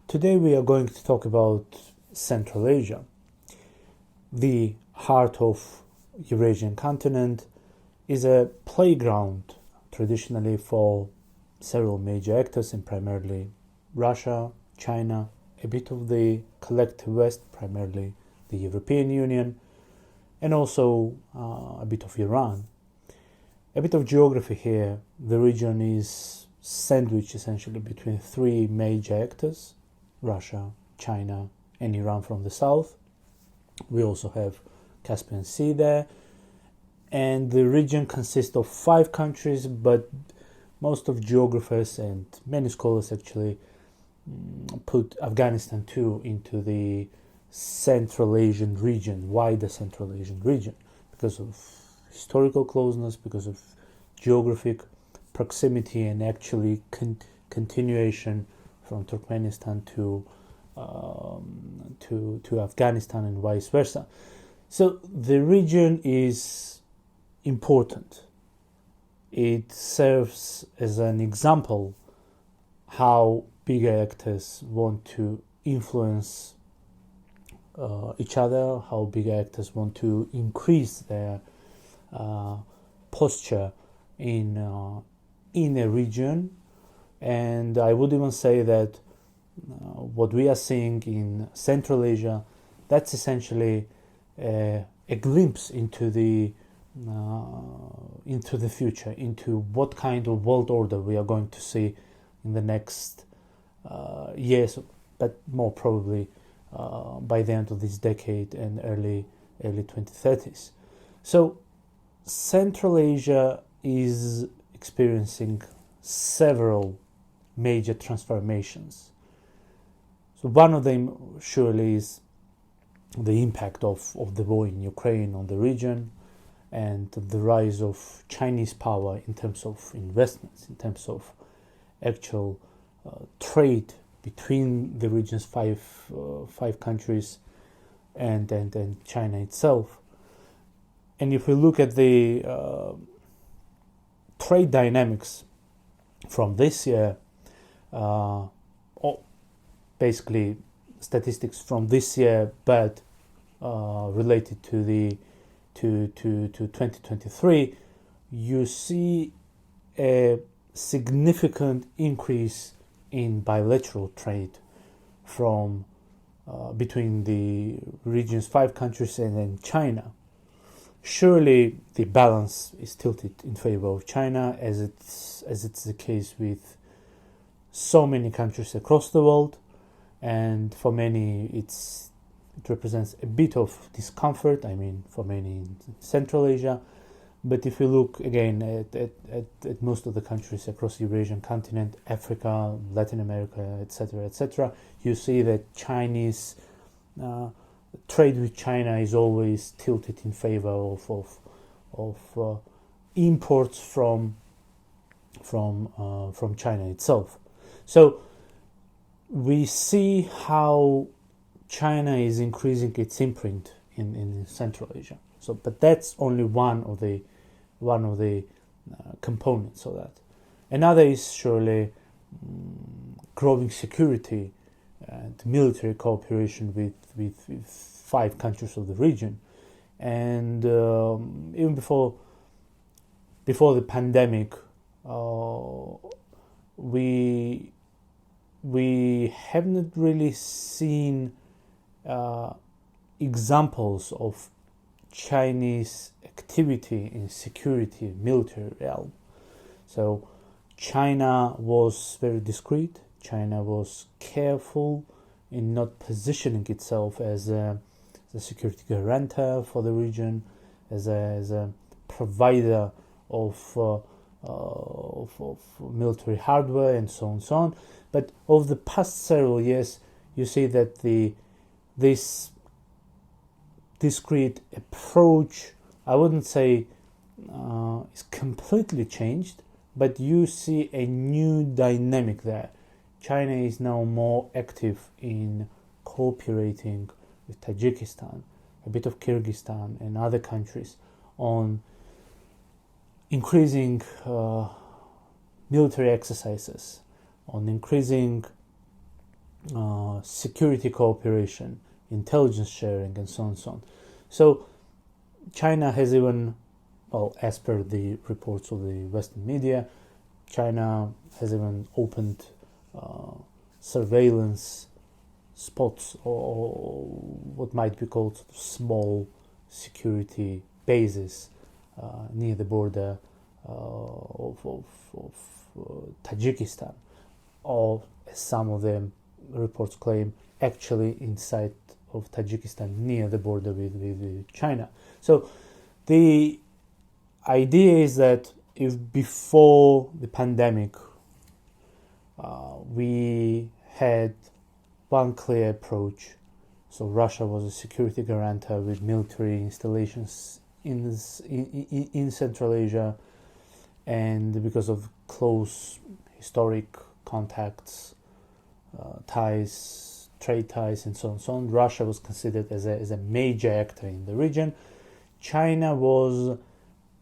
Today we are going to talk about Central Asia, the heart of Eurasian continent. Is a playground traditionally for several major actors, and primarily Russia, China, a bit of the collective West, primarily the European Union, and also a bit of Iran. A bit of geography here. The region is sandwiched essentially between three major actors: Russia, China, and Iran from the south. We also have Caspian Sea there. And the region consists of 5 countries, but most of geographers and many scholars actually put Afghanistan too into the Central Asian region, wider Central Asian region, because of historical closeness, because of geographic proximity, and actually continuation from Turkmenistan to Afghanistan and vice versa. So the region is important. It serves as an example how bigger actors want to influence each other, how bigger actors want to increase their posture in a region. And I would even say that what we are seeing in Central Asia, that's essentially a glimpse into the future, into what kind of world order we are going to see in the next years, but more probably by the end of this decade and early 2030s. So Central Asia is experiencing several major transformations. So one of them surely is the impact of the war in Ukraine on the region, and the rise of Chinese power in terms of investments, in terms of actual trade between the region's five countries and China itself. And if we look at the trade dynamics from this year, basically statistics from this year, but related to 2023, you see a significant increase in bilateral trade from between the region's 5 countries and then China. Surely the balance is tilted in favor of China, as it's the case with so many countries across the world, and for many it represents a bit of discomfort, for many in Central Asia. But if we look again at most of the countries across the Eurasian continent, Africa, Latin America, etc., you see that Chinese trade with China is always tilted in favor of imports from China itself. So we see how China is increasing its imprint in Central Asia. So, but that's only one of the components of that. Another is surely growing security and military cooperation with 5 countries of the region. And even before the pandemic, we haven't really seen examples of Chinese activity in security military realm. So China was very discreet. China was careful in not positioning itself as a security guarantor for the region, as a provider of military hardware and so on. But over the past several years, you see that this discrete approach, I wouldn't say is completely changed, but you see a new dynamic there. China is now more active in cooperating with Tajikistan, a bit of Kyrgyzstan and other countries on increasing military exercises, on increasing security cooperation, intelligence sharing, and so on and so on. So China has even, well, as per the reports of the Western media, China has even opened surveillance spots, or what might be called small security bases near the border of Tajikistan, or as some of the reports claim, actually inside of Tajikistan near the border with China. So the idea is that if before the pandemic we had one clear approach, so Russia was a security guarantor with military installations in Central Asia, and because of close historic contacts, ties, trade ties, and so on and so on, Russia was considered as a major actor in the region. China was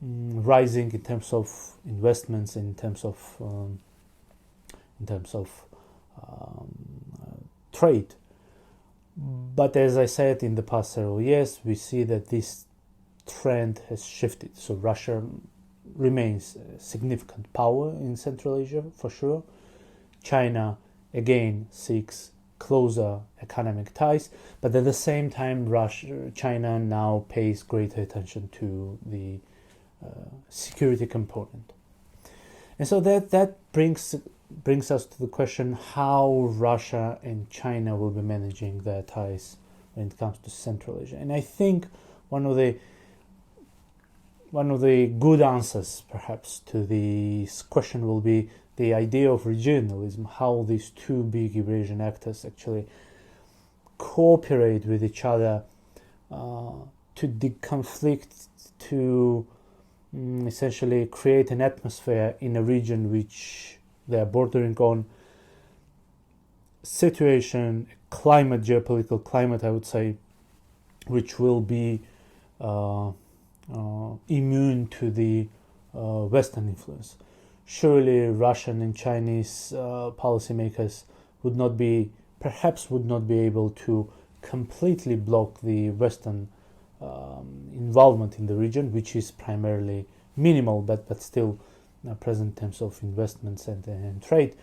rising in terms of investments, in terms of trade. But as I said, in the past several years, we see that this trend has shifted. So Russia remains a significant power in Central Asia, for sure. China, again, seeks closer economic ties, but at the same time, China now pays greater attention to the security component. And so that brings us to the question how Russia and China will be managing their ties when it comes to Central Asia. And I think one of the good answers, perhaps, to this question will be the idea of regionalism, how these two big Eurasian actors actually cooperate with each other to deconflict, to essentially create an atmosphere in a region which they are bordering on situation, climate, geopolitical climate, I would say, which will be immune to the Western influence. Surely Russian and Chinese policymakers would not be able to completely block the Western involvement in the region, which is primarily minimal, but still present in terms of investments and trade.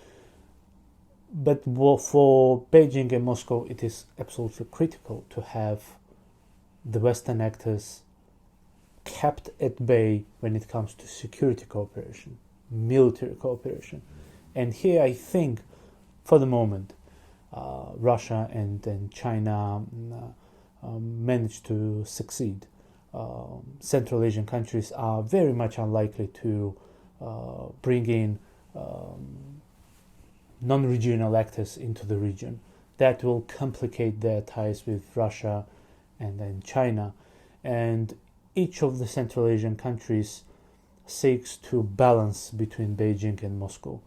But for Beijing and Moscow, it is absolutely critical to have the Western actors kept at bay when it comes to security cooperation, military cooperation. And here I think, for the moment, Russia and China managed to succeed. Central Asian countries are very much unlikely to bring in non-regional actors into the region. That will complicate their ties with Russia and then China. And each of the Central Asian countries seeks to balance between Beijing and Moscow,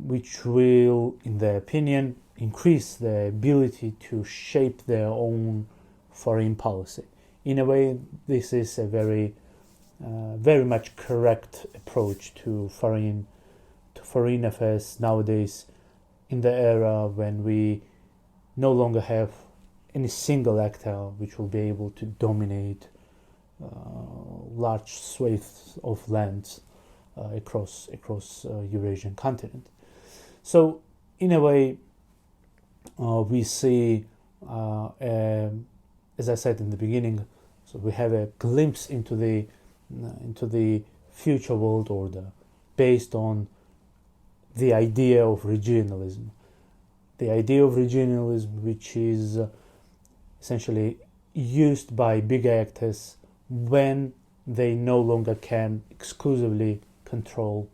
which will, in their opinion, increase their ability to shape their own foreign policy. In a way, this is a very much correct approach to foreign affairs nowadays, in the era when we no longer have any single actor which will be able to dominate large swathes of lands across Eurasian continent. So in a way, we see, as I said in the beginning, so we have a glimpse into the future world order based on the idea of regionalism. The idea of regionalism, which is essentially used by big actors when they no longer can exclusively control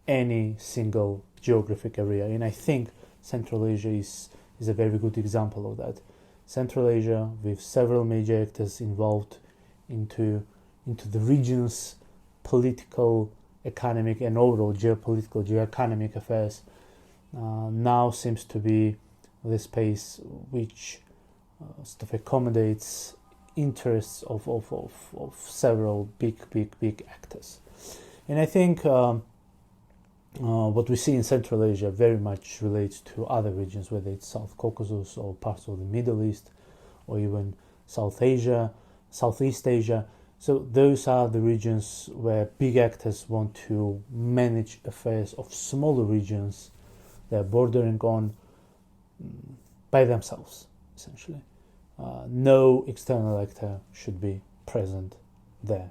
any single geographic area. And I think Central Asia is a very good example of that. Central Asia, with several major actors involved into the region's political, economic, and overall geopolitical, geoeconomic affairs, now seems to be the space which sort of accommodates interests of several big actors. And I think what we see in Central Asia very much relates to other regions, whether it's South Caucasus or parts of the Middle East, or even South Asia, Southeast Asia. So those are the regions where big actors want to manage affairs of smaller regions they're bordering on by themselves, essentially. No external actor should be present there.